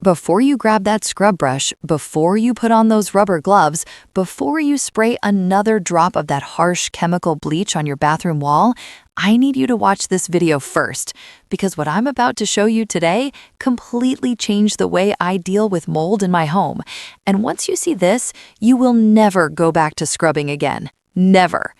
Before you grab that scrub brush, before you put on those rubber gloves, before you spray another drop of that harsh chemical bleach on your bathroom wall, I need you to watch this video first, because what I'm about to show you today completely changed the way I deal with mold in my home. And once you see this, you will never go back to scrubbing again. Never.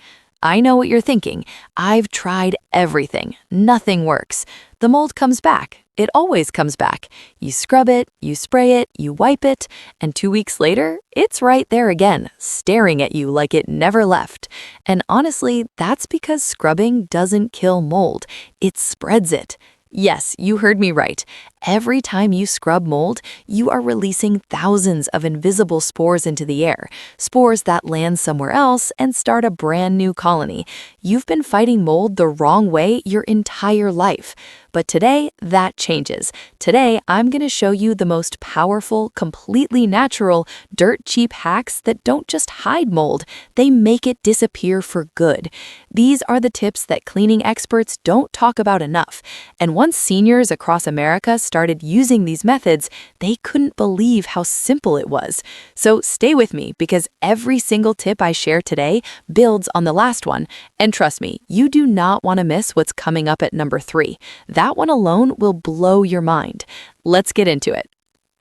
I know what you're thinking. I've tried everything. Nothing works. The mold comes back. It always comes back. You scrub it, you spray it, you wipe it, and 2 weeks later, it's right there again, staring at you like it never left. And honestly, that's because scrubbing doesn't kill mold. It spreads it. Yes, you heard me right. Every time you scrub mold, you are releasing thousands of invisible spores into the air, spores that land somewhere else and start a brand new colony. You've been fighting mold the wrong way your entire life. But today, that changes. Today, I'm going to show you the most powerful, completely natural, dirt-cheap hacks that don't just hide mold, they make it disappear for good. These are the tips that cleaning experts don't talk about enough. And once seniors across America started using these methods, they couldn't believe how simple it was. So stay with me, because every single tip I share today builds on the last one. And trust me, you do not want to miss what's coming up at number 3. That one alone will blow your mind. Let's get into it.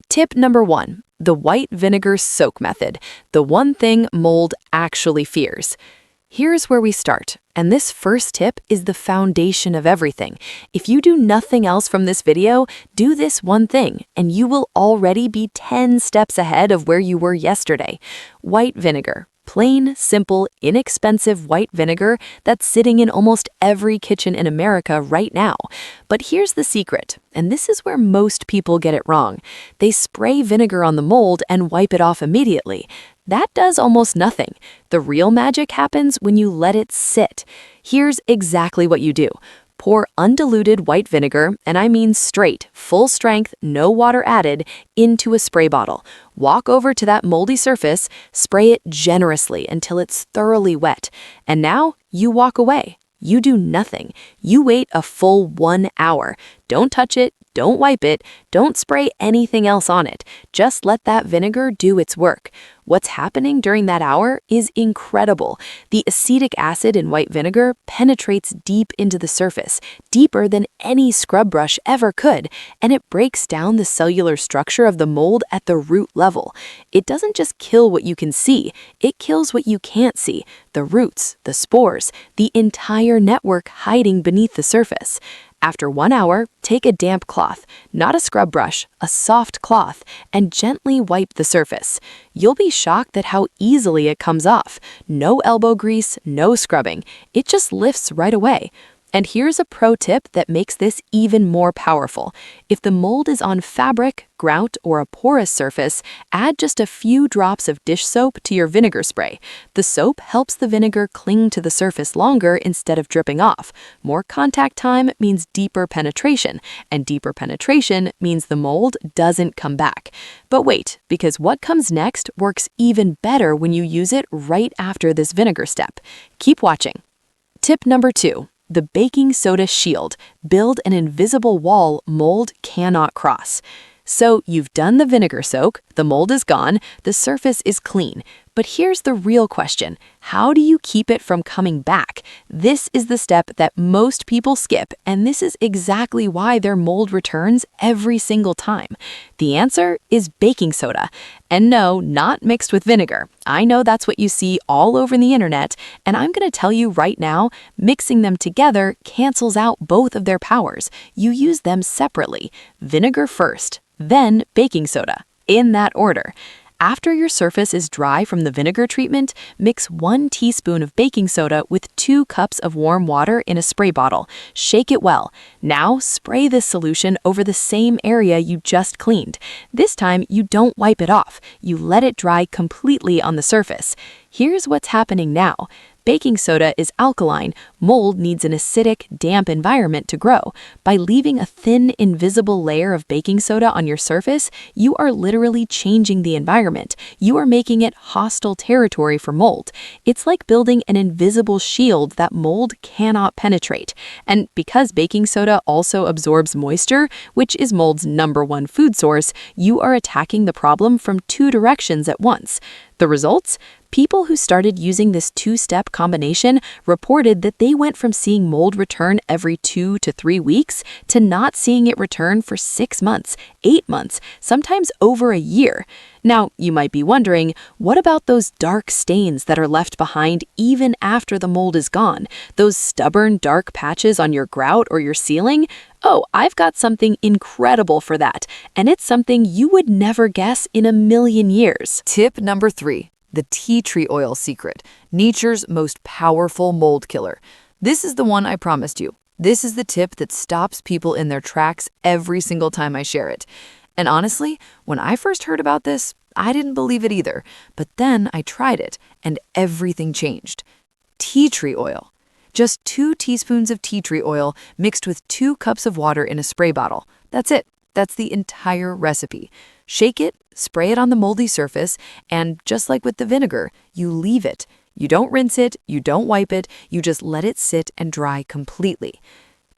Tip number 1, the white vinegar soak method, the one thing mold actually fears. Here's where we start, and this first tip is the foundation of everything. If you do nothing else from this video, do this one thing, and you will already be 10 steps ahead of where you were yesterday. White vinegar. Plain, simple, inexpensive white vinegar that's sitting in almost every kitchen in America right now. But here's the secret, and this is where most people get it wrong. They spray vinegar on the mold and wipe it off immediately. That does almost nothing. The real magic happens when you let it sit. Here's exactly what you do. Pour undiluted white vinegar, and I mean straight, full strength, no water added, into a spray bottle. Walk over to that moldy surface, spray it generously until it's thoroughly wet. And now you walk away. You do nothing. You wait a full 1 hour. Don't touch it, don't wipe it, don't spray anything else on it. Just let that vinegar do its work. What's happening during that hour is incredible. The acetic acid in white vinegar penetrates deep into the surface, deeper than any scrub brush ever could, and it breaks down the cellular structure of the mold at the root level. It doesn't just kill what you can see, it kills what you can't see, the roots, the spores, the entire network hiding beneath the surface. After 1 hour, take a damp cloth, not a scrub brush, a soft cloth, and gently wipe the surface. You'll be shocked at how easily it comes off. No elbow grease, no scrubbing. It just lifts right away. And here's a pro tip that makes this even more powerful. If the mold is on fabric, grout, or a porous surface, add just a few drops of dish soap to your vinegar spray. The soap helps the vinegar cling to the surface longer instead of dripping off. More contact time means deeper penetration, and deeper penetration means the mold doesn't come back. But wait, because what comes next works even better when you use it right after this vinegar step. Keep watching. Tip number 2. The baking soda shield. Build an invisible wall mold cannot cross. So you've done the vinegar soak, the mold is gone, the surface is clean. But here's the real question. How do you keep it from coming back? This is the step that most people skip, and this is exactly why their mold returns every single time. The answer is baking soda. And no, not mixed with vinegar. I know that's what you see all over the internet, and I'm going to tell you right now, mixing them together cancels out both of their powers. You use them separately. Vinegar first, then baking soda, in that order. After your surface is dry from the vinegar treatment, mix 1 teaspoon of baking soda with 2 cups of warm water in a spray bottle. Shake it well. Now spray this solution over the same area you just cleaned. This time you don't wipe it off. You let it dry completely on the surface. Here's what's happening now. Baking soda is alkaline. Mold needs an acidic, damp environment to grow. By leaving a thin, invisible layer of baking soda on your surface, you are literally changing the environment. You are making it hostile territory for mold. It's like building an invisible shield that mold cannot penetrate. And because baking soda also absorbs moisture, which is mold's #1 food source, you are attacking the problem from 2 directions at once. The results? People who started using this 2-step combination reported that they went from seeing mold return every 2 to 3 weeks to not seeing it return for 6 months, 8 months, sometimes over a year. Now, you might be wondering, what about those dark stains that are left behind even after the mold is gone? Those stubborn dark patches on your grout or your ceiling? Oh, I've got something incredible for that, and it's something you would never guess in a million years. Tip number 3, the tea tree oil secret, nature's most powerful mold killer. This is the one I promised you. This is the tip that stops people in their tracks every single time I share it. And honestly, when I first heard about this, I didn't believe it either. But then I tried it, and everything changed. Tea tree oil. Just 2 teaspoons of tea tree oil mixed with 2 cups of water in a spray bottle. That's it. That's the entire recipe. Shake it, spray it on the moldy surface, and just like with the vinegar, you leave it. You don't rinse it, you don't wipe it, you just let it sit and dry completely.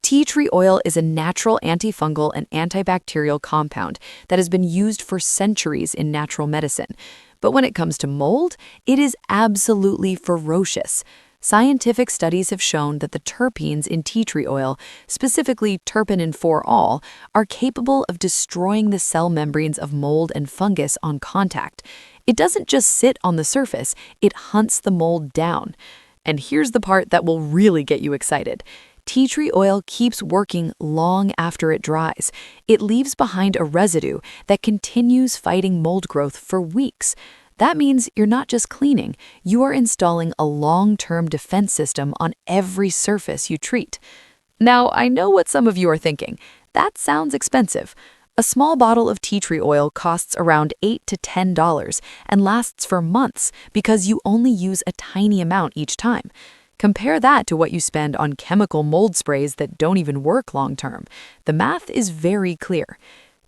Tea tree oil is a natural antifungal and antibacterial compound that has been used for centuries in natural medicine. But when it comes to mold, it is absolutely ferocious. Scientific studies have shown that the terpenes in tea tree oil, specifically terpenin 4-ol, are capable of destroying the cell membranes of mold and fungus on contact. It doesn't just sit on the surface, it hunts the mold down. And here's the part that will really get you excited. Tea tree oil keeps working long after it dries. It leaves behind a residue that continues fighting mold growth for weeks. That means you're not just cleaning, you are installing a long-term defense system on every surface you treat. Now, I know what some of you are thinking. That sounds expensive. A small bottle of tea tree oil costs around $8 to $10 and lasts for months because you only use a tiny amount each time. Compare that to what you spend on chemical mold sprays that don't even work long-term. The math is very clear.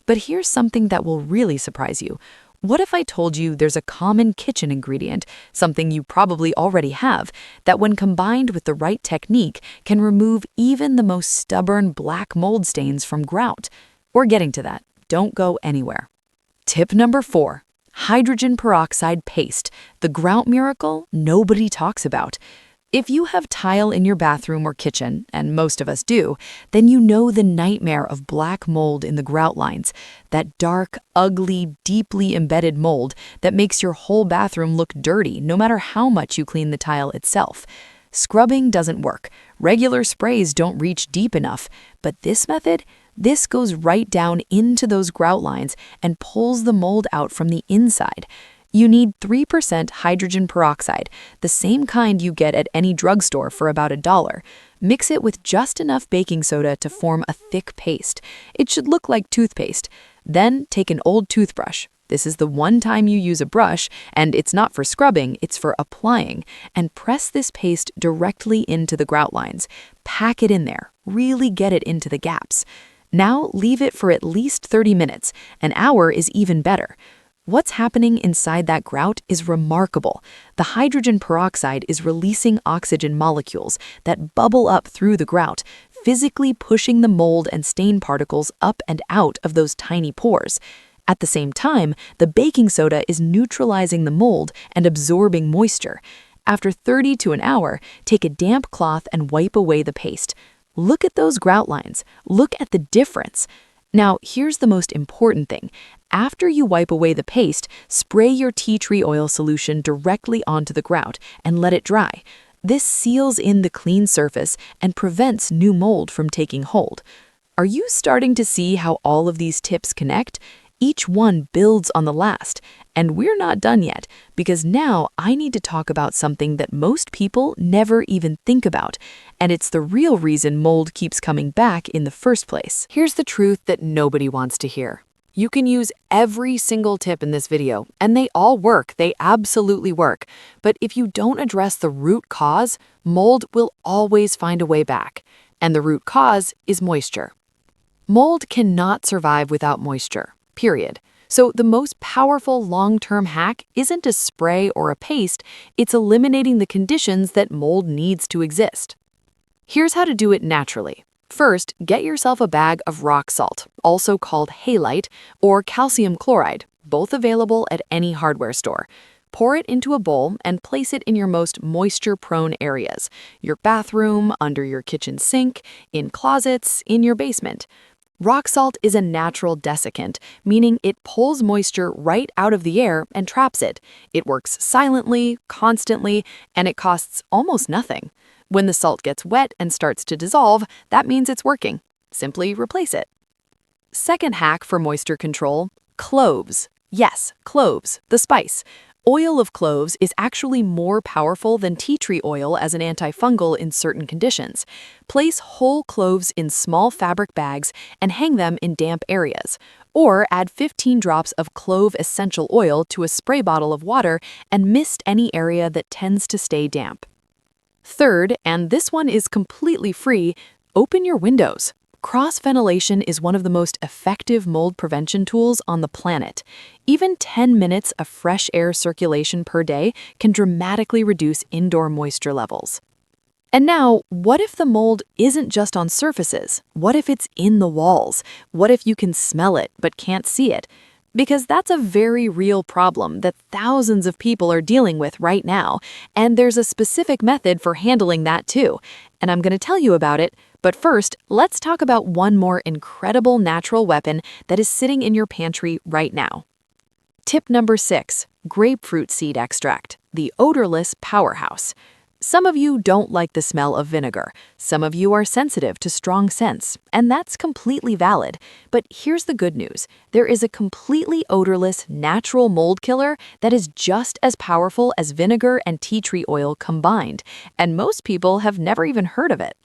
But here's something that will really surprise you. What if I told you there's a common kitchen ingredient, something you probably already have, that when combined with the right technique can remove even the most stubborn black mold stains from grout? We're getting to that. Don't go anywhere. Tip number 4, hydrogen peroxide paste, the grout miracle nobody talks about. If you have tile in your bathroom or kitchen, and most of us do, then you know the nightmare of black mold in the grout lines, that dark, ugly, deeply embedded mold that makes your whole bathroom look dirty no matter how much you clean the tile itself. Scrubbing doesn't work. Regular sprays don't reach deep enough, but this method, this goes right down into those grout lines and pulls the mold out from the inside. You need 3% hydrogen peroxide, the same kind you get at any drugstore for about $1. Mix it with just enough baking soda to form a thick paste. It should look like toothpaste. Then take an old toothbrush. This is the one time you use a brush, and it's not for scrubbing, it's for applying, and press this paste directly into the grout lines. Pack it in there. Really get it into the gaps. Now leave it for at least 30 minutes. An hour is even better. What's happening inside that grout is remarkable. The hydrogen peroxide is releasing oxygen molecules that bubble up through the grout, physically pushing the mold and stain particles up and out of those tiny pores. At the same time, the baking soda is neutralizing the mold and absorbing moisture. After 30 to an hour, take a damp cloth and wipe away the paste. Look at those grout lines. Look at the difference. Now, here's the most important thing. After you wipe away the paste, spray your tea tree oil solution directly onto the grout and let it dry. This seals in the clean surface and prevents new mold from taking hold. Are you starting to see how all of these tips connect? Each one builds on the last. And we're not done yet, because now I need to talk about something that most people never even think about, and it's the real reason mold keeps coming back in the first place. Here's the truth that nobody wants to hear. You can use every single tip in this video, and they all work. They absolutely work. But if you don't address the root cause, mold will always find a way back. And the root cause is moisture. Mold cannot survive without moisture, period. So the most powerful long-term hack isn't a spray or a paste, it's eliminating the conditions that mold needs to exist. Here's how to do it naturally. First, get yourself a bag of rock salt, also called halite, or calcium chloride, both available at any hardware store. Pour it into a bowl and place it in your most moisture-prone areas, your bathroom, under your kitchen sink, in closets, in your basement. Rock salt is a natural desiccant, meaning it pulls moisture right out of the air and traps it. It works silently, constantly, and it costs almost nothing. When the salt gets wet and starts to dissolve, that means it's working. Simply replace it. Second hack for moisture control, cloves. Yes, cloves, the spice. Oil of cloves is actually more powerful than tea tree oil as an antifungal in certain conditions. Place whole cloves in small fabric bags and hang them in damp areas. Or add 15 drops of clove essential oil to a spray bottle of water and mist any area that tends to stay damp. Third, and this one is completely free, open your windows. Cross-ventilation is one of the most effective mold prevention tools on the planet. Even 10 minutes of fresh air circulation per day can dramatically reduce indoor moisture levels. And now, what if the mold isn't just on surfaces? What if it's in the walls? What if you can smell it but can't see it? Because that's a very real problem that thousands of people are dealing with right now, and there's a specific method for handling that too, and I'm going to tell you about it. But first, let's talk about one more incredible natural weapon that is sitting in your pantry right now. Tip number 6, grapefruit seed extract, the odorless powerhouse. Some of you don't like the smell of vinegar. Some of you are sensitive to strong scents, and that's completely valid. But here's the good news. There is a completely odorless, natural mold killer that is just as powerful as vinegar and tea tree oil combined, and most people have never even heard of it.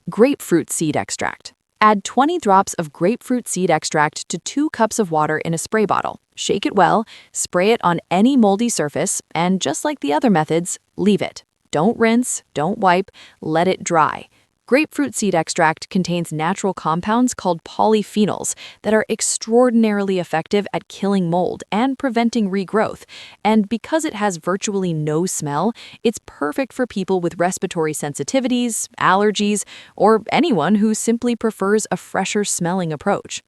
Grapefruit seed extract. Add 20 drops of grapefruit seed extract to 2 cups of water in a spray bottle. Shake it well, spray it on any moldy surface, and just like the other methods, leave it. Don't rinse, don't wipe, let it dry. Grapefruit seed extract contains natural compounds called polyphenols that are extraordinarily effective at killing mold and preventing regrowth. And because it has virtually no smell, it's perfect for people with respiratory sensitivities, allergies, or anyone who simply prefers a fresher smelling approach.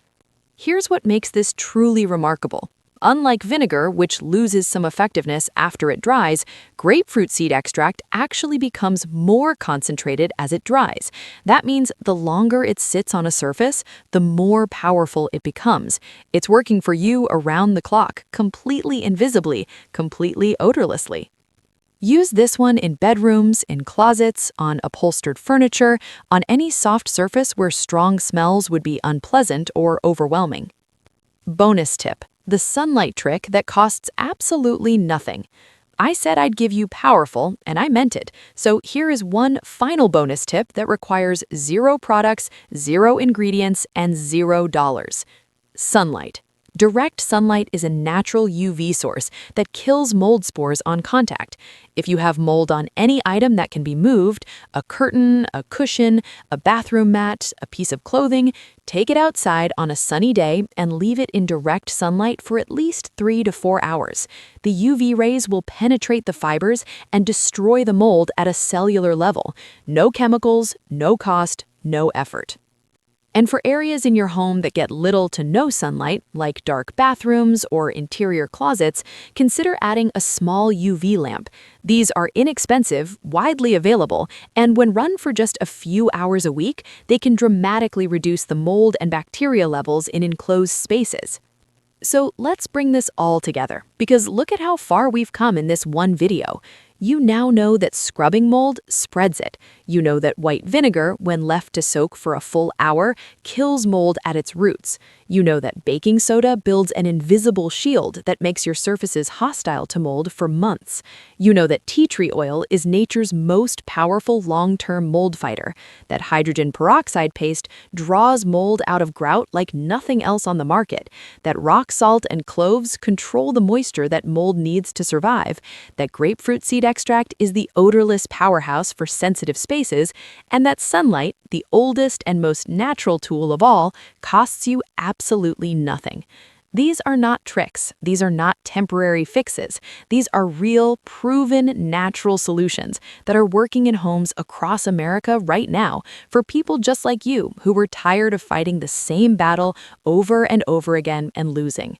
Here's what makes this truly remarkable. Unlike vinegar, which loses some effectiveness after it dries, grapefruit seed extract actually becomes more concentrated as it dries. That means the longer it sits on a surface, the more powerful it becomes. It's working for you around the clock, completely invisibly, completely odorlessly. Use this one in bedrooms, in closets, on upholstered furniture, on any soft surface where strong smells would be unpleasant or overwhelming. Bonus tip. The sunlight trick that costs absolutely nothing. I said I'd give you powerful, and I meant it. So here is one final bonus tip that requires 0 products, 0 ingredients, and $0. Sunlight. Direct sunlight is a natural UV source that kills mold spores on contact. If you have mold on any item that can be moved, a curtain, a cushion, a bathroom mat, a piece of clothing, take it outside on a sunny day and leave it in direct sunlight for at least 3 to 4 hours. The UV rays will penetrate the fibers and destroy the mold at a cellular level. No chemicals, no cost, no effort. And for areas in your home that get little to no sunlight, like dark bathrooms or interior closets, consider adding a small UV lamp. These are inexpensive, widely available, and when run for just a few hours a week, they can dramatically reduce the mold and bacteria levels in enclosed spaces. So let's bring this all together, because look at how far we've come in this one video. You now know that scrubbing mold spreads it. You know that white vinegar, when left to soak for a full hour, kills mold at its roots. You know that baking soda builds an invisible shield that makes your surfaces hostile to mold for months. You know that tea tree oil is nature's most powerful long-term mold fighter, that hydrogen peroxide paste draws mold out of grout like nothing else on the market, that rock salt and cloves control the moisture that mold needs to survive, that grapefruit seed extract is the odorless powerhouse for sensitive spaces, and that sunlight, the oldest and most natural tool of all, costs you absolutely nothing. These are not tricks. These are not temporary fixes. These are real, proven, natural solutions that are working in homes across America right now for people just like you who were tired of fighting the same battle over and over again and losing.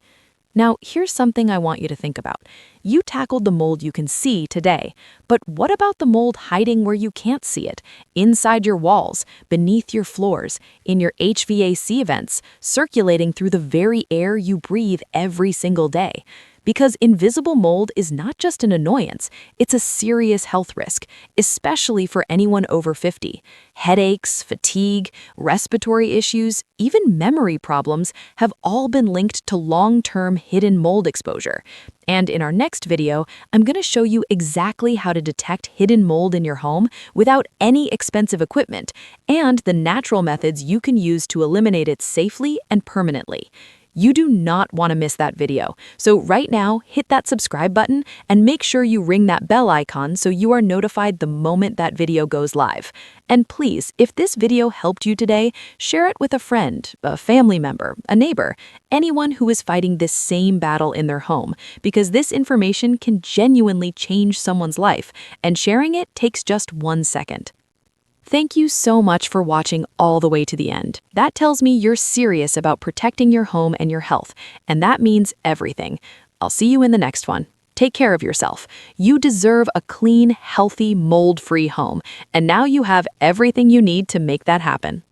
Now, here's something I want you to think about. You tackled the mold you can see today, but what about the mold hiding where you can't see it? Inside your walls, beneath your floors, in your HVAC vents, circulating through the very air you breathe every single day. Because invisible mold is not just an annoyance, it's a serious health risk, especially for anyone over 50. Headaches, fatigue, respiratory issues, even memory problems have all been linked to long-term hidden mold exposure. And in our next video, I'm going to show you exactly how to detect hidden mold in your home without any expensive equipment, and the natural methods you can use to eliminate it safely and permanently. You do not want to miss that video. So right now, hit that subscribe button and make sure you ring that bell icon so you are notified the moment that video goes live. And please, if this video helped you today, share it with a friend, a family member, a neighbor, anyone who is fighting this same battle in their home, because this information can genuinely change someone's life, and sharing it takes just 1 second. Thank you so much for watching all the way to the end. That tells me you're serious about protecting your home and your health, and that means everything. I'll see you in the next one. Take care of yourself. You deserve a clean, healthy, mold-free home, and now you have everything you need to make that happen.